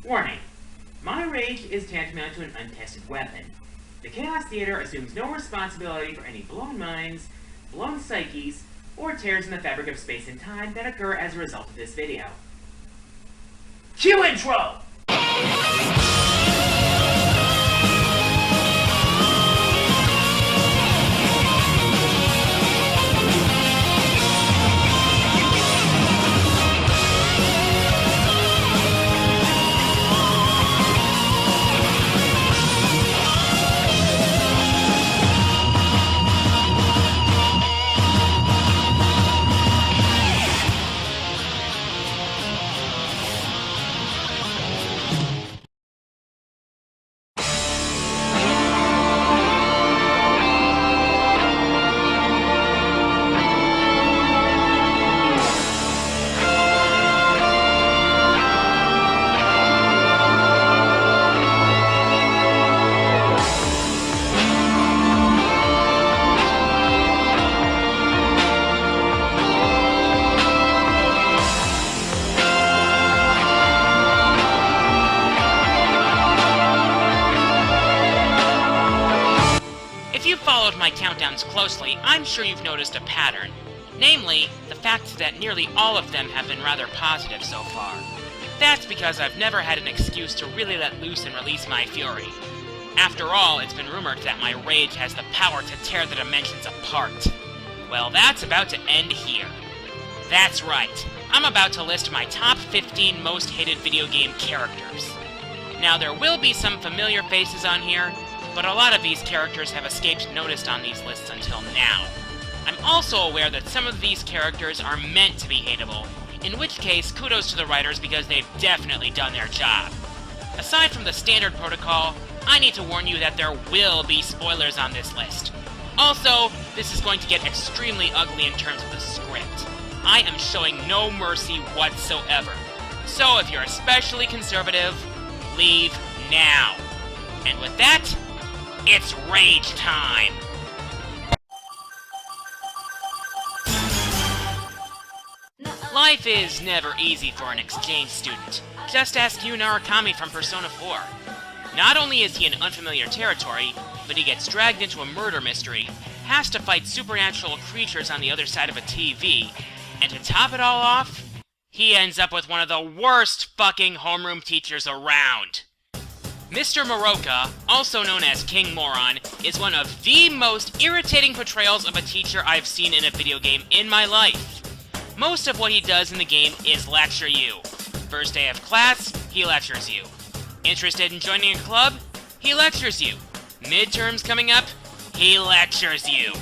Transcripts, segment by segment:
Warning. My rage is tantamount to an untested weapon. The Chaos Theater assumes no responsibility for any blown minds, blown psyches, or tears in the fabric of space and time that occur as a result of this video. Cue intro! My countdowns closely, I'm sure you've noticed a pattern. Namely, the fact that nearly all of them have been rather positive so far. That's because I've never had an excuse to really let loose and release my fury. After all, it's been rumored that my rage has the power to tear the dimensions apart. Well, that's about to end here. That's right, I'm about to list my top 15 most hated video game characters. Now, there will be some familiar faces on here, but a lot of these characters have escaped notice on these lists until now. I'm also aware that some of these characters are meant to be hateable, in which case, kudos to the writers because they've definitely done their job. Aside from the standard protocol, I need to warn you that there will be spoilers on this list. Also, this is going to get extremely ugly in terms of the script. I am showing no mercy whatsoever. So if you're especially conservative, leave now. And with that, it's rage time! Life is never easy for an exchange student. Just ask Yu Narukami from Persona 4. Not only is he in unfamiliar territory, but he gets dragged into a murder mystery, has to fight supernatural creatures on the other side of a TV, and to top it all off, he ends up with one of the worst fucking homeroom teachers around. Mr. Moroka, also known as King Moron, is one of the most irritating portrayals of a teacher I've seen in a video game in my life. Most of what he does in the game is lecture you. First day of class, he lectures you. Interested in joining a club? He lectures you. Midterms coming up? He lectures you.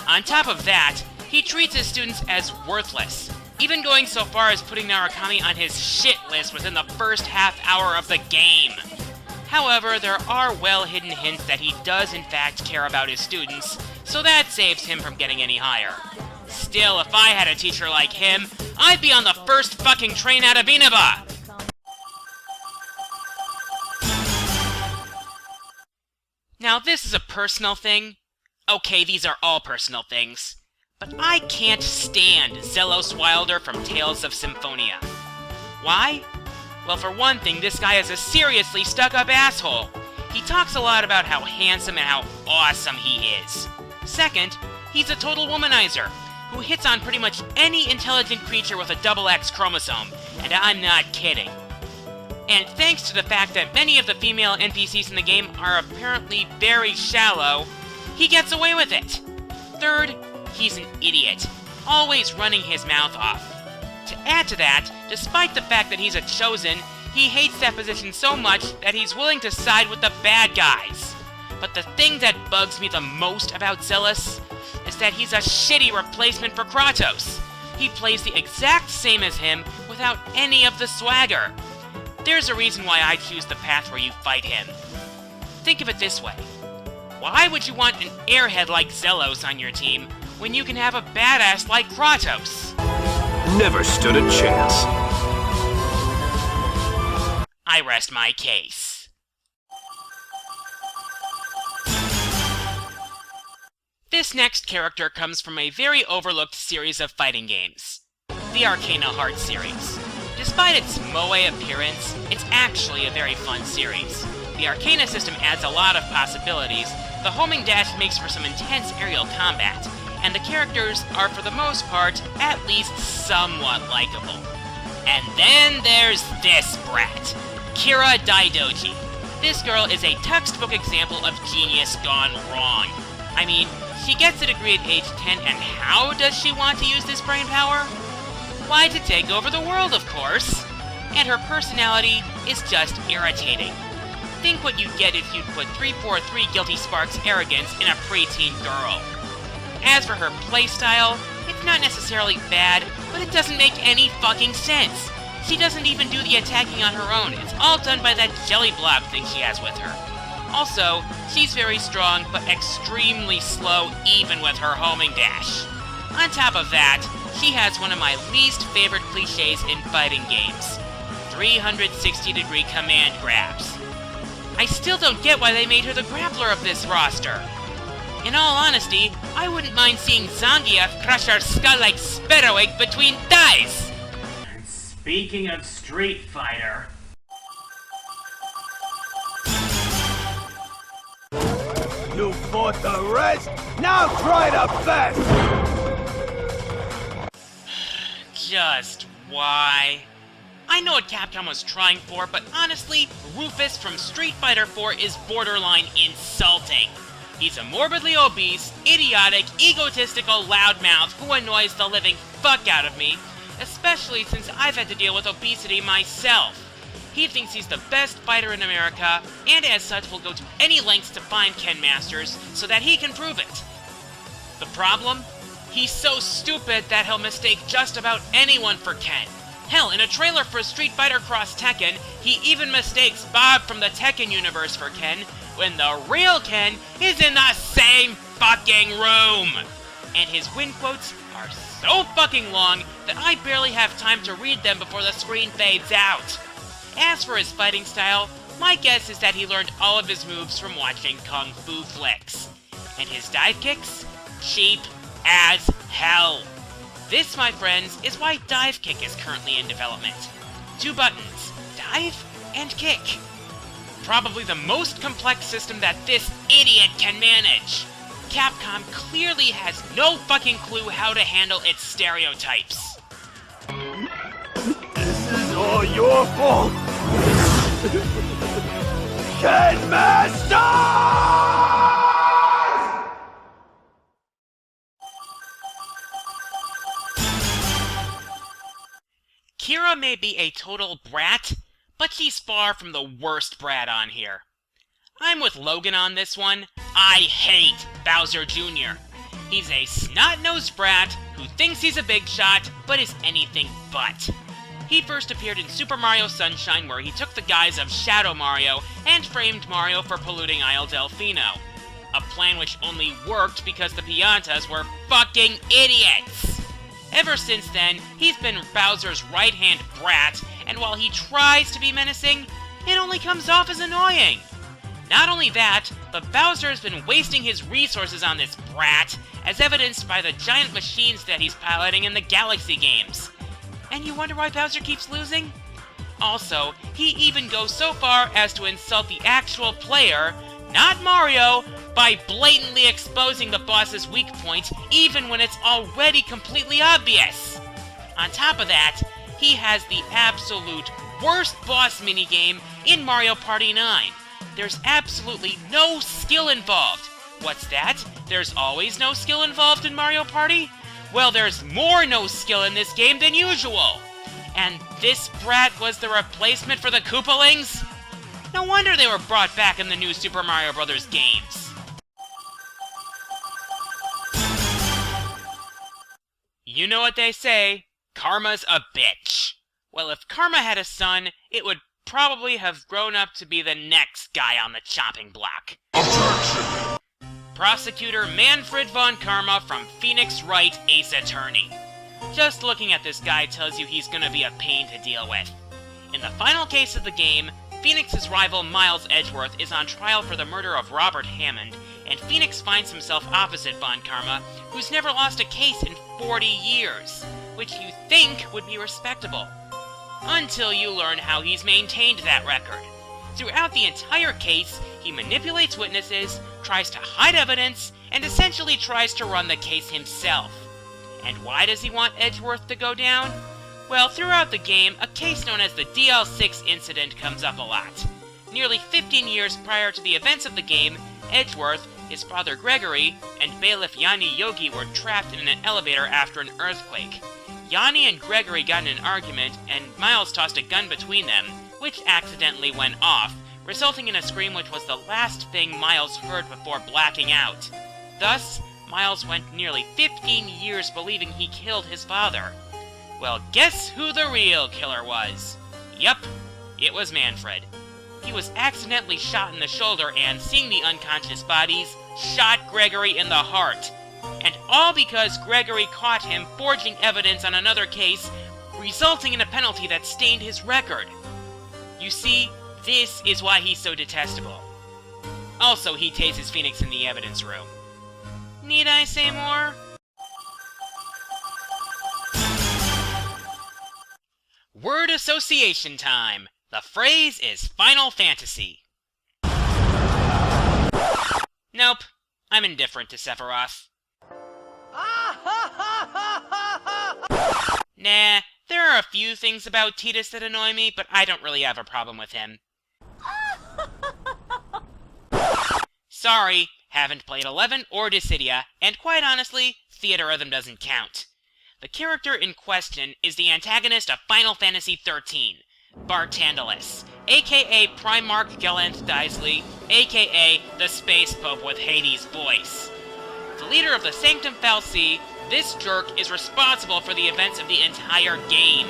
On top of that, he treats his students as worthless, even going so far as putting Narukami on his shit list within the first half hour of the game. However, there are well-hidden hints that he does in fact care about his students, so that saves him from getting any higher. Still, if I had a teacher like him, I'd be on the first fucking train out of Inaba! Now, this is a personal thing. Okay, these are all personal things. But I can't stand Zelos Wilder from Tales of Symphonia. Why? Well, for one thing, this guy is a seriously stuck-up asshole. He talks a lot about how handsome and how awesome he is. Second, he's a total womanizer, who hits on pretty much any intelligent creature with a double X chromosome, and I'm not kidding. And thanks to the fact that many of the female NPCs in the game are apparently very shallow, he gets away with it. Third, he's an idiot, always running his mouth off. To add to that, despite the fact that he's a chosen, he hates that position so much that he's willing to side with the bad guys. But the thing that bugs me the most about Zelos is that he's a shitty replacement for Kratos. He plays the exact same as him without any of the swagger. There's a reason why I choose the path where you fight him. Think of it this way. Why would you want an airhead like Zelos on your team when you can have a badass like Kratos? Never stood a chance. I rest my case. This next character comes from a very overlooked series of fighting games, the Arcana Heart series. Despite its moe appearance, it's actually a very fun series. The Arcana system adds a lot of possibilities, the homing dash makes for some intense aerial combat, and the characters are for the most part at least somewhat likable. And then there's this brat, Kira Daidoji. This girl is a textbook example of genius gone wrong. I mean, she gets a degree at age 10, and how does she want to use this brain power? Why, to take over the world, of course. And her personality is just irritating. Think what you'd get if you'd put 343 Guilty Sparks arrogance in a preteen girl. As for her playstyle, it's not necessarily bad, but it doesn't make any fucking sense. She doesn't even do the attacking on her own, it's all done by that jelly blob thing she has with her. Also, she's very strong, but extremely slow even with her homing dash. On top of that, she has one of my least favorite cliches in fighting games. 360-degree command grabs. I still don't get why they made her the grappler of this roster. In all honesty, I wouldn't mind seeing Zangief crush her skull like Sparrow between thighs! And speaking of Street Fighter... You fought the rest? Now try the best! Just why? I know what Capcom was trying for, but honestly, Rufus from Street Fighter 4 is borderline insulting. He's a morbidly obese, idiotic, egotistical loudmouth who annoys the living fuck out of me, especially since I've had to deal with obesity myself. He thinks he's the best fighter in America, and as such will go to any lengths to find Ken Masters so that he can prove it. The problem? He's so stupid that he'll mistake just about anyone for Ken. Hell, in a trailer for Street Fighter Cross Tekken, he even mistakes Bob from the Tekken universe for Ken, when the real Ken is in the same fucking room! And his win quotes are so fucking long that I barely have time to read them before the screen fades out. As for his fighting style, my guess is that he learned all of his moves from watching Kung Fu flicks. And his dive kicks? Cheap as hell. This, my friends, is why Dive Kick is currently in development. 2 buttons, dive and kick. Probably the most complex system that this idiot can manage. Capcom clearly has no fucking clue how to handle its stereotypes. This is all your fault! Ken Master! Kira may be a total brat, but she's far from the worst brat on here. I'm with Logan on this one. I hate Bowser Jr. He's a snot-nosed brat who thinks he's a big shot, but is anything but. He first appeared in Super Mario Sunshine, where he took the guise of Shadow Mario and framed Mario for polluting Isle Delfino. A plan which only worked because the Piantas were fucking idiots! Ever since then, he's been Bowser's right-hand brat, and while he tries to be menacing, it only comes off as annoying. Not only that, but Bowser has been wasting his resources on this brat, as evidenced by the giant machines that he's piloting in the Galaxy games. And you wonder why Bowser keeps losing? Also, he even goes so far as to insult the actual player, not Mario, by blatantly exposing the boss's weak point, even when it's already completely obvious. On top of that, he has the absolute worst boss minigame in Mario Party 9. There's absolutely no skill involved. What's that? There's always no skill involved in Mario Party? Well, there's more no skill in this game than usual. And this brat was the replacement for the Koopalings? No wonder they were brought back in the new Super Mario Bros. Games. You know what they say, karma's a bitch. Well, if Karma had a son, it would probably have grown up to be the next guy on the chopping block. Objection! Prosecutor Manfred von Karma from Phoenix Wright Ace Attorney. Just looking at this guy tells you he's gonna be a pain to deal with. In the final case of the game, Phoenix's rival Miles Edgeworth is on trial for the murder of Robert Hammond, and Phoenix finds himself opposite Von Karma, who's never lost a case in 40 years, which you think would be respectable. until you learn how he's maintained that record. Throughout the entire case, he manipulates witnesses, tries to hide evidence, and essentially tries to run the case himself. And why does he want Edgeworth to go down? Well, throughout the game, a case known as the DL6 incident comes up a lot. Nearly 15 years prior to the events of the game, Edgeworth, his father Gregory, and bailiff Yanni Yogi were trapped in an elevator after an earthquake. Yanni and Gregory got in an argument, and Miles tossed a gun between them, which accidentally went off, resulting in a scream which was the last thing Miles heard before blacking out. Thus, Miles went nearly 15 years believing he killed his father. Well, guess who the real killer was? Yup, it was Manfred. He was accidentally shot in the shoulder and, seeing the unconscious bodies, shot Gregory in the heart. And all because Gregory caught him forging evidence on another case, resulting in a penalty that stained his record. You see, this is why he's so detestable. Also, he tases Phoenix in the evidence room. Need I say more? Word association time! The phrase is Final Fantasy. Nope, I'm indifferent to Sephiroth. Nah, there are a few things about Tidus that annoy me, but I don't really have a problem with him. Sorry, haven't played 11 or Dissidia, and quite honestly, Theatrhythm doesn't count. The character in question is the antagonist of Final Fantasy XIII, Bartandalus, aka Primarch Galanth Daisley, aka the Space Pope with Hades' voice. The leader of the Sanctum Fal'Cie, this jerk is responsible for the events of the entire game.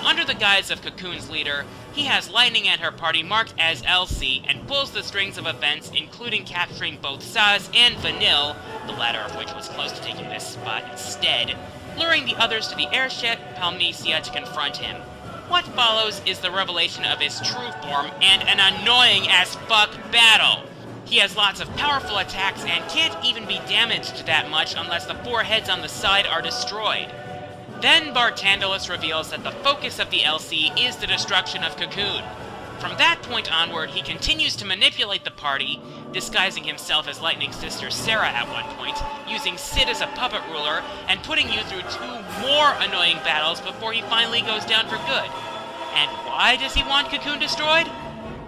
Under the guise of Cocoon's leader, he has Lightning and her party marked as Elsie and pulls the strings of events, including capturing both Saz and Vanille, the latter of which was close to taking this spot instead, luring the others to the airship Palmecia to confront him. What follows is the revelation of his true form and an annoying-as-fuck battle. He has lots of powerful attacks and can't even be damaged that much unless the 4 heads on the side are destroyed. Then Bartandalus reveals that the focus of the LC is the destruction of Cocoon. From that point onward, he continues to manipulate the party, disguising himself as Lightning's sister Sarah at one point, using Sid as a puppet ruler, and putting you through 2 more annoying battles before he finally goes down for good. And why does he want Cocoon destroyed?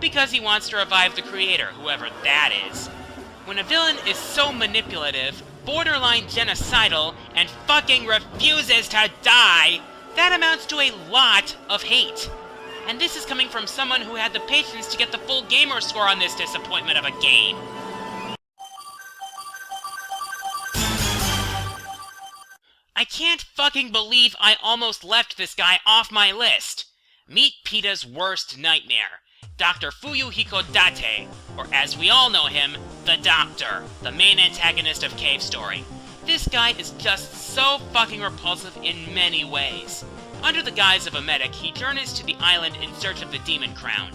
Because he wants to revive the creator, whoever that is. When a villain is so manipulative, borderline genocidal, and fucking refuses to die, that amounts to a lot of hate. And this is coming from someone who had the patience to get the full gamer score on this disappointment of a game. I can't fucking believe I almost left this guy off my list. Meet PETA's worst nightmare, Dr. Fuyuhiko Date, or as we all know him, the Doctor, the main antagonist of Cave Story. This guy is just so fucking repulsive in many ways. Under the guise of a medic, he journeys to the island in search of the Demon Crown.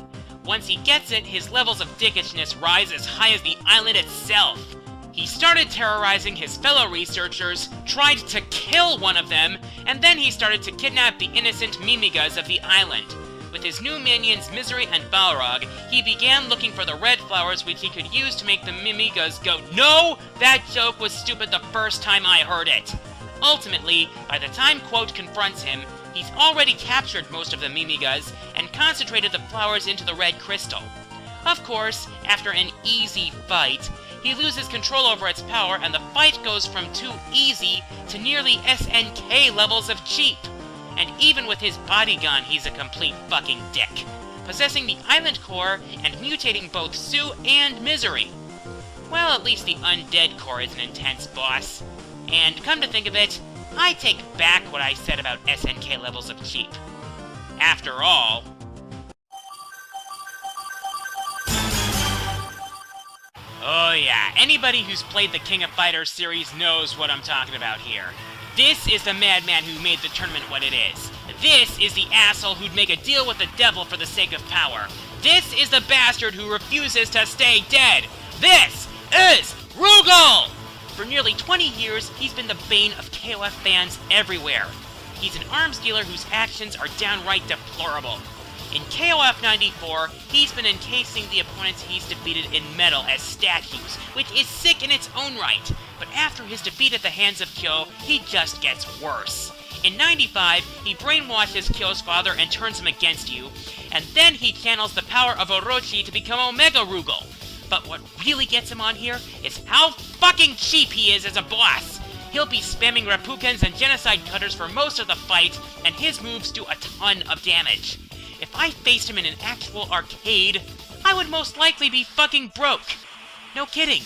Once he gets it, his levels of dickishness rise as high as the island itself. He started terrorizing his fellow researchers, tried to kill one of them, and then he started to kidnap the innocent Mimigas of the island. With his new minions Misery and Balrog, he began looking for the red flowers which he could use to make the Mimigas go, "No! That joke was stupid the first time I heard it!" Ultimately, by the time Quote confronts him, he's already captured most of the Mimigas and concentrated the flowers into the red crystal. Of course, after an easy fight, he loses control over its power and the fight goes from too easy to nearly SNK levels of cheap. And even with his body gun, he's a complete fucking dick, possessing the island core and mutating both Sue and Misery. Well, at least the undead core is an intense boss. And come to think of it, I take back what I said about SNK levels of cheap. After all... Oh yeah, anybody who's played the King of Fighters series knows what I'm talking about here. This is the madman who made the tournament what it is. This is the asshole who'd make a deal with the devil for the sake of power. This is the bastard who refuses to stay dead. This is Rugal! For nearly 20 years, he's been the bane of KOF fans everywhere. He's an arms dealer whose actions are downright deplorable. In KOF 94, he's been encasing the opponents he's defeated in metal as statues, which is sick in its own right, but after his defeat at the hands of Kyo, he just gets worse. In 95, he brainwashes Kyo's father and turns him against you, and then he channels the power of Orochi to become Omega Rugal. But what really gets him on here is how fucking cheap he is as a boss. He'll be spamming Repukens and Genocide Cutters for most of the fight, and his moves do a ton of damage. If I faced him in an actual arcade, I would most likely be fucking broke. No kidding.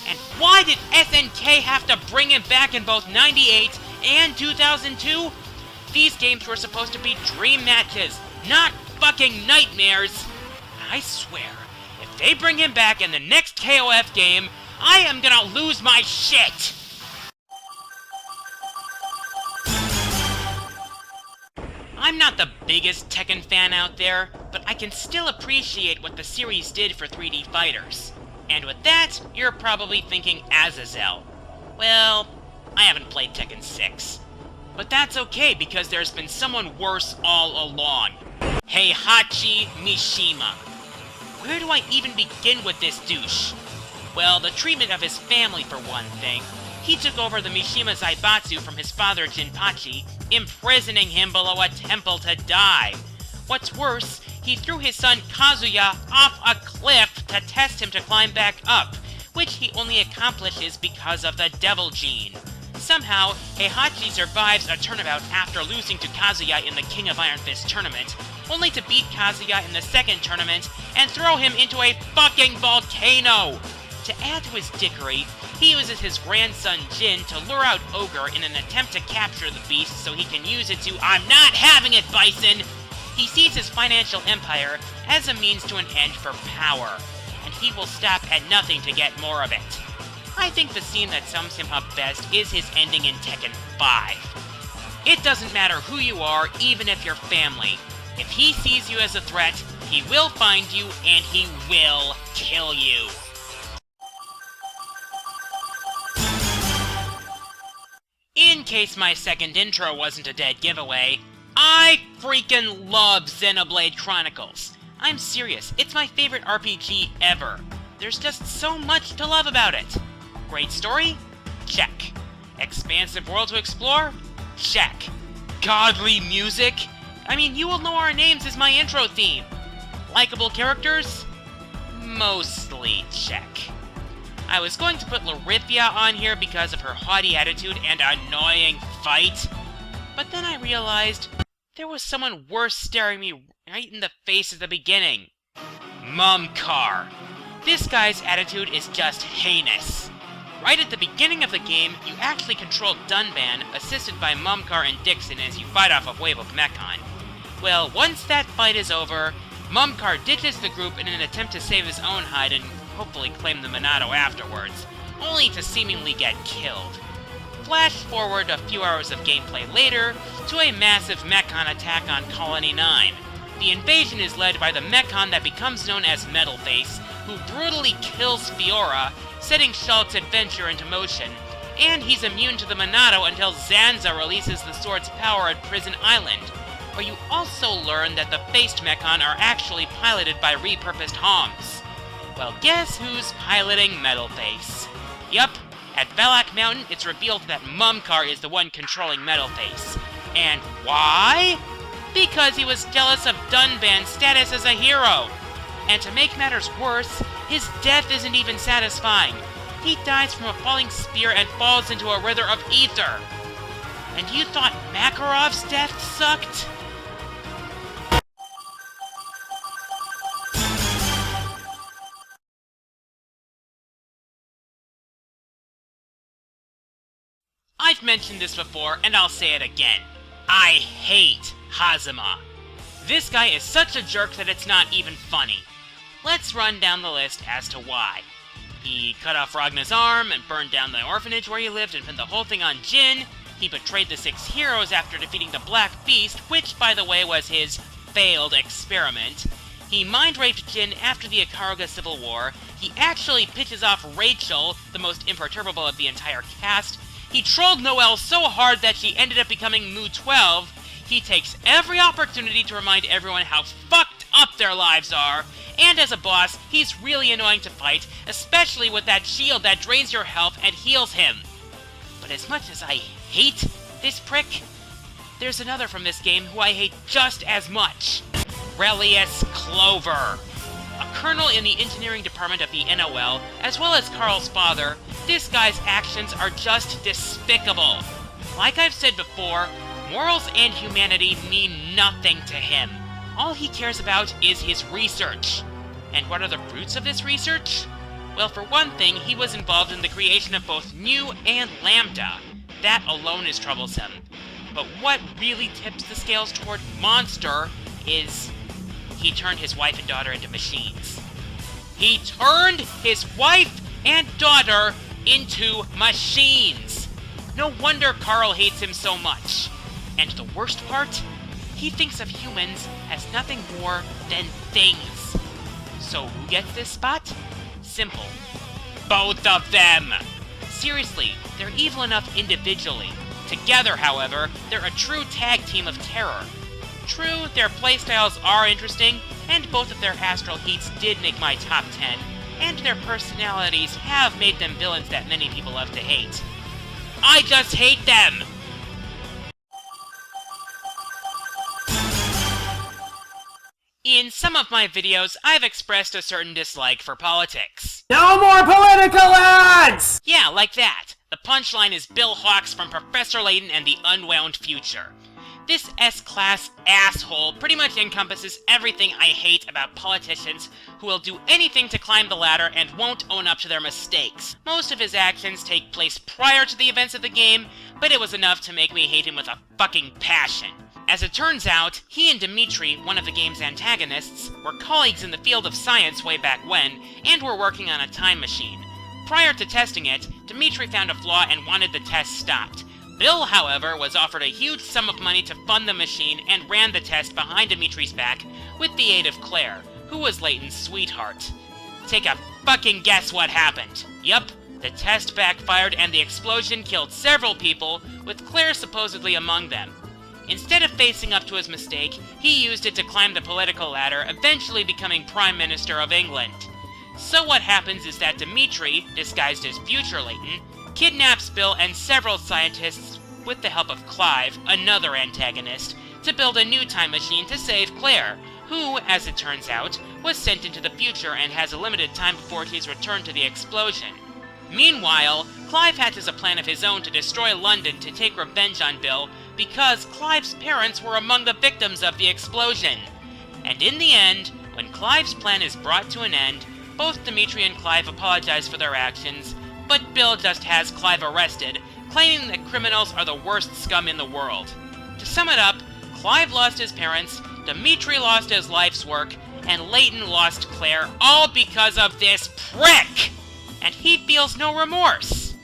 And why did SNK have to bring him back in both 98 and 2002? These games were supposed to be dream matches, not fucking nightmares. I swear, if they bring him back in the next KOF game, I am gonna lose my shit! I'm not the biggest Tekken fan out there, but I can still appreciate what the series did for 3D fighters. And with that, you're probably thinking Azazel. Well, I haven't played Tekken 6. But that's okay, because there's been someone worse all along. Heihachi Mishima. Where do I even begin with this douche? Well, the treatment of his family, for one thing. He took over the Mishima Zaibatsu from his father Jinpachi, imprisoning him below a temple to die. What's worse, he threw his son Kazuya off a cliff to test him to climb back up, which he only accomplishes because of the Devil Gene. Somehow, Heihachi survives a turnabout after losing to Kazuya in the King of Iron Fist tournament, only to beat Kazuya in the second tournament and throw him into a fucking volcano! To add to his dickery, he uses his grandson Jin to lure out Ogre in an attempt to capture the beast so he can use it to "I'm not having it, Bison!" He sees his financial empire as a means to an end for power, and he will stop at nothing to get more of it. I think the scene that sums him up best is his ending in Tekken 5. It doesn't matter who you are, even if you're family. If he sees you as a threat, he will find you and he will kill you. In case my second intro wasn't a dead giveaway, I freaking love Xenoblade Chronicles. I'm serious, it's my favorite RPG ever. There's just so much to love about it. Great story? Check. Expansive world to explore? Check. Godly music? I mean, You Will Know Our Names is my intro theme. Likeable characters? Mostly check. I was going to put Larithia on here because of her haughty attitude and annoying fight, but then I realized there was someone worse staring me right in the face at the beginning. Mumkar. This guy's attitude is just heinous. Right at the beginning of the game, you actually control Dunban, assisted by Mumkar and Dixon as you fight off a wave of Mechon. Well, once that fight is over, Mumkar ditches the group in an attempt to save his own hide and hopefully claim the Minato afterwards, only to seemingly get killed. Flash forward a few hours of gameplay later to a massive Mechon attack on Colony 9. The invasion is led by the Mechon that becomes known as Metalface, who brutally kills Fiora, setting Shulk's adventure into motion, and he's immune to the Minato until Zanza releases the sword's power at Prison Island, where you also learn that the faced Mechon are actually piloted by repurposed Homs. Well, guess who's piloting Metalface? Yup, at Valak Mountain, it's revealed that Mumkar is the one controlling Metalface. And why? Because he was jealous of Dunban's status as a hero. And to make matters worse, his death isn't even satisfying. He dies from a falling spear and falls into a river of ether. And you thought Makarov's death sucked? I've mentioned this before, and I'll say it again. I hate Hazama. This guy is such a jerk that it's not even funny. Let's run down the list as to why. He cut off Ragna's arm and burned down the orphanage where he lived and pinned the whole thing on Jin. He betrayed the 6 heroes after defeating the Black Beast, which, by the way, was his failed experiment. He mind-raped Jin after the Ikaruga Civil War. He actually pitches off Rachel, the most imperturbable of the entire cast, he trolled Noelle so hard that she ended up becoming Mu 12, he takes every opportunity to remind everyone how fucked up their lives are, and as a boss, he's really annoying to fight, especially with that shield that drains your health and heals him. But as much as I hate this prick, there's another from this game who I hate just as much. Relius Clover. A colonel in the engineering department of the NOL, as well as Carl's father, this guy's actions are just despicable. Like I've said before, morals and humanity mean nothing to him. All he cares about is his research. And what are the fruits of this research? Well, for one thing, he was involved in the creation of both Nu and Lambda. That alone is troublesome. But what really tips the scales toward monster is he turned his wife and daughter into machines. He turned his wife and daughter into machines! No wonder Carl hates him so much. And the worst part? He thinks of humans as nothing more than things. So who gets this spot? Simple. Both of them! Seriously, they're evil enough individually. Together, however, they're a true tag team of terror. True, their playstyles are interesting, and both of their astral heats did make my top 10, and their personalities have made them villains that many people love to hate. I just hate them! In some of my videos, I've expressed a certain dislike for politics. No more political ads! Yeah, like that. The punchline is Bill Hawks from Professor Layton and the Unwound Future. This S-class asshole pretty much encompasses everything I hate about politicians who will do anything to climb the ladder and won't own up to their mistakes. Most of his actions take place prior to the events of the game, but it was enough to make me hate him with a fucking passion. As it turns out, he and Dimitri, one of the game's antagonists, were colleagues in the field of science way back when, and were working on a time machine. Prior to testing it, Dimitri found a flaw and wanted the test stopped. Bill, however, was offered a huge sum of money to fund the machine and ran the test behind Dimitri's back with the aid of Claire, who was Layton's sweetheart. Take a fucking guess what happened. Yup, the test backfired and the explosion killed several people, with Claire supposedly among them. Instead of facing up to his mistake, he used it to climb the political ladder, eventually becoming Prime Minister of England. So what happens is that Dimitri, disguised as future Layton, kidnaps Bill and several scientists with the help of Clive, another antagonist, to build a new time machine to save Claire, who, as it turns out, was sent into the future and has a limited time before he's returned to the explosion. Meanwhile, Clive hatches a plan of his own to destroy London to take revenge on Bill because Clive's parents were among the victims of the explosion. And in the end, when Clive's plan is brought to an end, both Dimitri and Clive apologize for their actions, but Bill just has Clive arrested, claiming that criminals are the worst scum in the world. To sum it up, Clive lost his parents, Dimitri lost his life's work, and Layton lost Claire, all because of this prick! And he feels no remorse.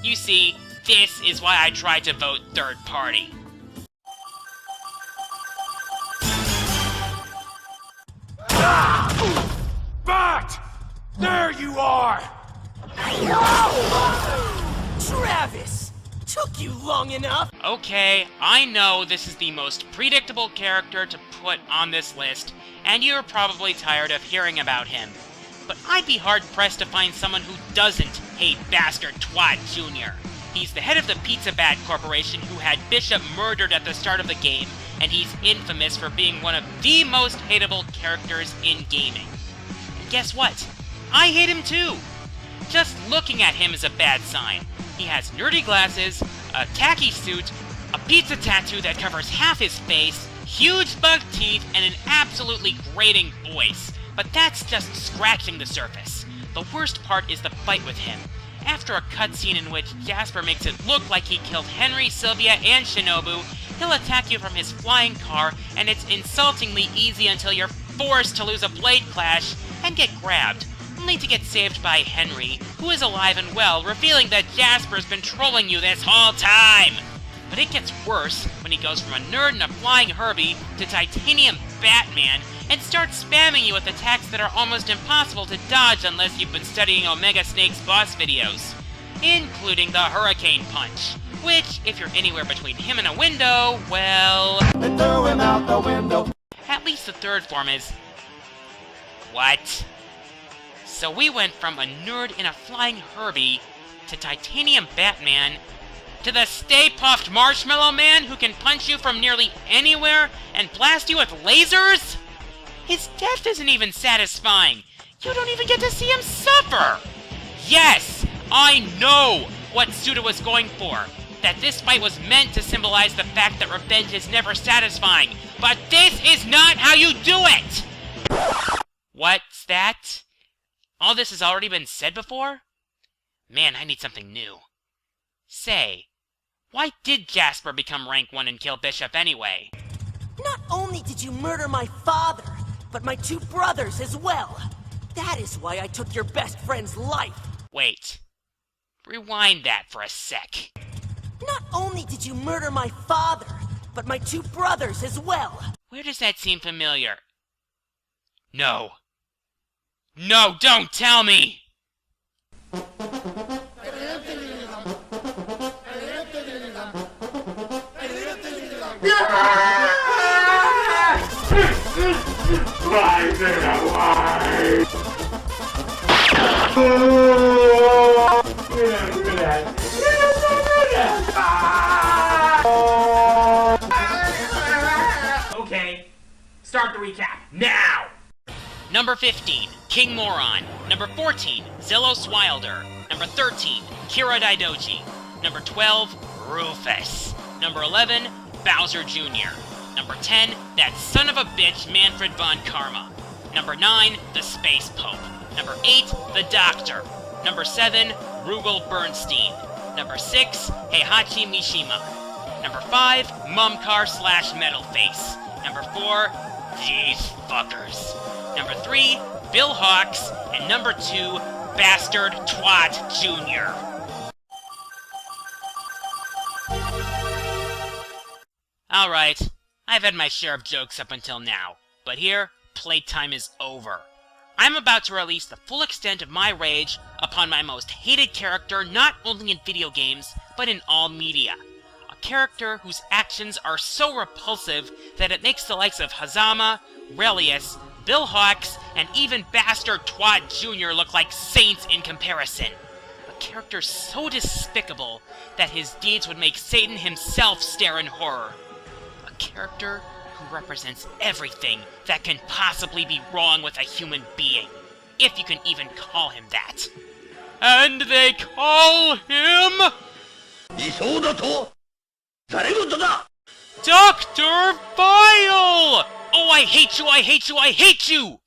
You see, this is why I try to vote third party. Bart! There you are! Travis! Took you long enough! Okay, I know this is the most predictable character to put on this list, and you're probably tired of hearing about him. But I'd be hard-pressed to find someone who doesn't hate Bastard Twat Jr. He's the head of the Pizza Bat Corporation who had Bishop murdered at the start of the game, and he's infamous for being one of the most hateable characters in gaming. And guess what? I hate him too! Just looking at him is a bad sign. He has nerdy glasses, a tacky suit, a pizza tattoo that covers half his face, huge buck teeth, and an absolutely grating voice. But that's just scratching the surface. The worst part is the fight with him. After a cutscene in which Jasper makes it look like he killed Henry, Sylvia, and Shinobu, he'll attack you from his flying car, and it's insultingly easy until you're forced to lose a blade clash and get grabbed, only to get saved by Henry, who is alive and well, revealing that Jasper's been trolling you this whole time! But it gets worse when he goes from a nerd and a flying Herbie to Titanium Batman and starts spamming you with attacks that are almost impossible to dodge unless you've been studying Omega Snake's boss videos. including the Hurricane Punch, which, if you're anywhere between him and a window, well... They threw him out the window. At least the third form is... What? So we went from a nerd in a flying Herbie, to Titanium Batman, to the Stay Puft Marshmallow Man who can punch you from nearly anywhere and blast you with lasers? His death isn't even satisfying. You don't even get to see him suffer! Yes! I know what Suda was going for. That this fight was meant to symbolize the fact that revenge is never satisfying. But this is not how you do it! What's that? All this has already been said before? Man, I need something new. Say, why did Jasper become rank 1 and kill Bishop anyway? Not only did you murder my father, but my 2 brothers as well. That is why I took your best friend's life. Wait. Rewind that for a sec. Not only did you murder my father, but my 2 brothers as well. Where does that seem familiar? No. No, don't tell me! Why did I Okay, start the recap, now! Number 15, King Moron. Number 14, Zelos Wilder. Number 13, Kira Daidoji. Number 12, Rufus. Number 11, Bowser Jr. Number 10, that son of a bitch Manfred von Karma. Number 9, the Space Pope. Number 8, the Doctor. Number 7, Rugal Bernstein. Number 6, Heihachi Mishima. Number 5, Mumcar / Metalface. Number 4, these fuckers. Number 3, Bill Hawks. And number 2, Bastard Twat Jr. Alright, I've had my share of jokes up until now, but here, playtime is over. I'm about to release the full extent of my rage upon my most hated character not only in video games, but in all media. A character whose actions are so repulsive that it makes the likes of Hazama, Relius, Bill Hawks, and even Bastard Twat Jr. look like saints in comparison. A character so despicable that his deeds would make Satan himself stare in horror. A character who represents everything that can possibly be wrong with a human being, if you can even call him that. And they call him... Dr. Vile! Oh, I hate you, I hate you, I hate you!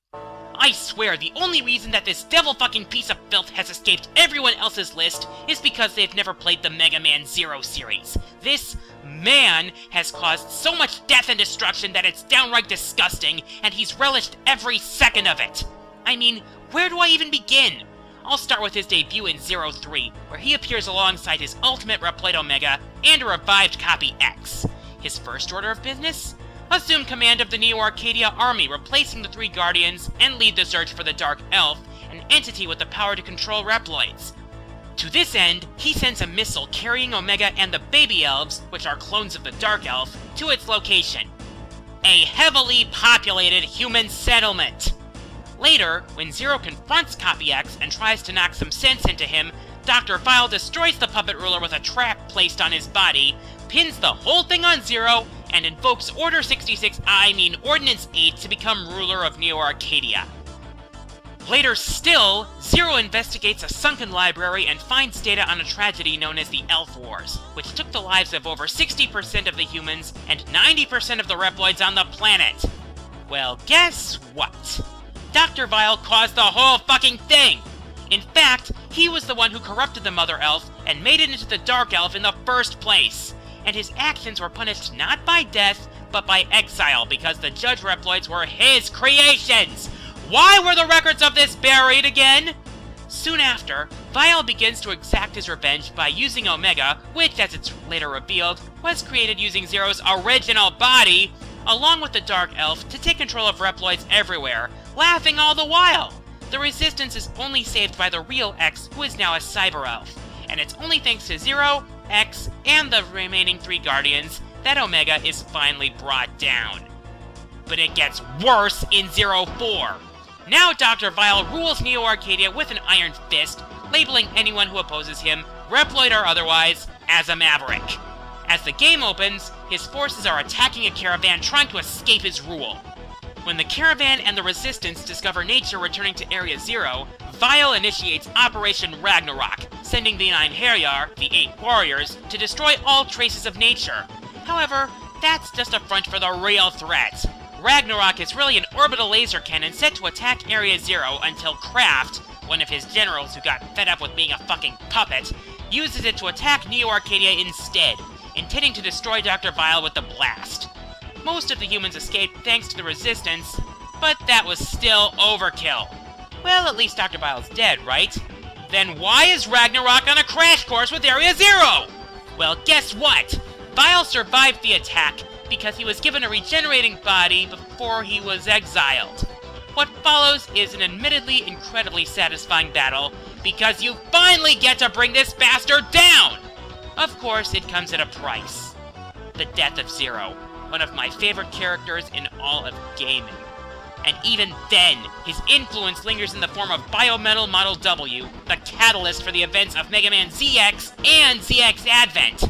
I swear, the only reason that this devil-fucking piece of filth has escaped everyone else's list is because they've never played the Mega Man Zero series. This man has caused so much death and destruction that it's downright disgusting, and he's relished every second of it. I mean, where do I even begin? I'll start with his debut in Zero 3, where he appears alongside his ultimate Reploid Omega and a revived Copy X. His first order of business? Assume command of the Neo Arcadia army, replacing the 3 Guardians, and lead the search for the Dark Elf, an entity with the power to control Reploids. To this end, he sends a missile carrying Omega and the Baby Elves, which are clones of the Dark Elf, to its location. A heavily populated human settlement. Later, when Zero confronts Copy X and tries to knock some sense into him, Dr. Vile destroys the puppet ruler with a trap placed on his body, pins the whole thing on Zero, and invokes Ordinance 8 to become ruler of Neo Arcadia. Later still, Zero investigates a sunken library and finds data on a tragedy known as the Elf Wars, which took the lives of over 60% of the humans and 90% of the Reploids on the planet. Well, guess what? Dr. Vile caused the whole fucking thing! In fact, he was the one who corrupted the Mother Elf and made it into the Dark Elf in the first place. And his actions were punished not by death, but by exile, because the Judge Reploids were his creations! Why were the records of this buried again? Soon after, Vile begins to exact his revenge by using Omega, which, as it's later revealed, was created using Zero's original body, along with the Dark Elf, to take control of Reploids everywhere, laughing all the while. The Resistance is only saved by the real X, who is now a Cyber Elf. and it's only thanks to Zero, X, and the remaining 3 Guardians that Omega is finally brought down. But it gets worse in Zero 4. Now Dr. Vile rules Neo Arcadia with an iron fist, labeling anyone who opposes him, Reploid or otherwise, as a maverick. As the game opens, his forces are attacking a caravan trying to escape his rule. When the caravan and the Resistance discover nature returning to Area Zero, Vile initiates Operation Ragnarok, sending the 9 Herjar, the 8 warriors, to destroy all traces of nature. However, that's just a front for the real threat. Ragnarok is really an orbital laser cannon set to attack Area Zero until Kraft, one of his generals who got fed up with being a fucking puppet, uses it to attack Neo Arcadia instead, intending to destroy Dr. Vile with the blast. Most of the humans escaped thanks to the Resistance, but that was still overkill. Well, at least Dr. Vile's dead, right? Then why is Ragnarok on a crash course with Area Zero? Well, guess what? Vile survived the attack because he was given a regenerating body before he was exiled. What follows is an admittedly incredibly satisfying battle, because you finally get to bring this bastard down! Of course, it comes at a price. The death of Zero, one of my favorite characters in all of gaming. And even then, his influence lingers in the form of Biometal Model W, the catalyst for the events of Mega Man ZX and ZX Advent.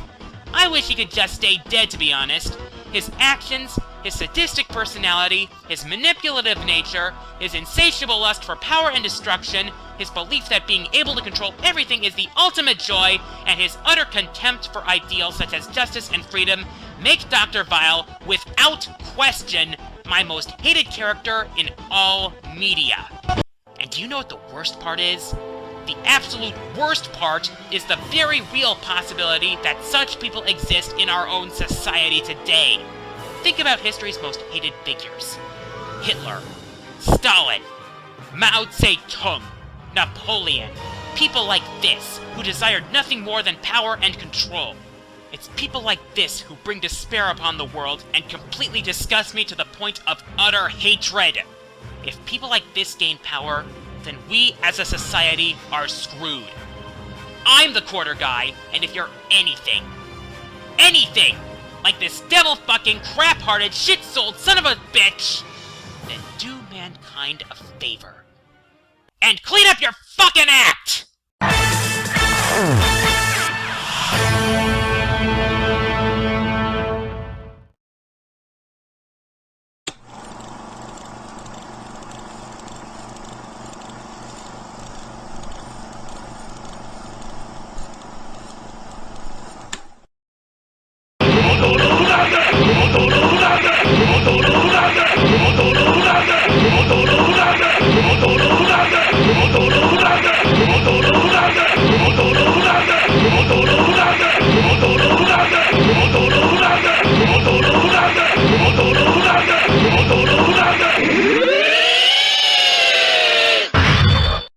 I wish he could just stay dead, to be honest. His actions, his sadistic personality, his manipulative nature, his insatiable lust for power and destruction, his belief that being able to control everything is the ultimate joy, and his utter contempt for ideals such as justice and freedom make Dr. Vile, without question, my most hated character in all media. And do you know what the worst part is? The absolute worst part is the very real possibility that such people exist in our own society today. Think about history's most hated figures. Hitler, Stalin, Mao Zedong, Napoleon. People like this, who desired nothing more than power and control. It's people like this who bring despair upon the world and completely disgust me to the point of utter hatred. If people like this gain power, then we as a society are screwed. I'm the quarter guy, and if you're anything like this devil-fucking, crap-hearted, shit-souled son of a bitch, then do mankind a favor. And clean up your fucking act!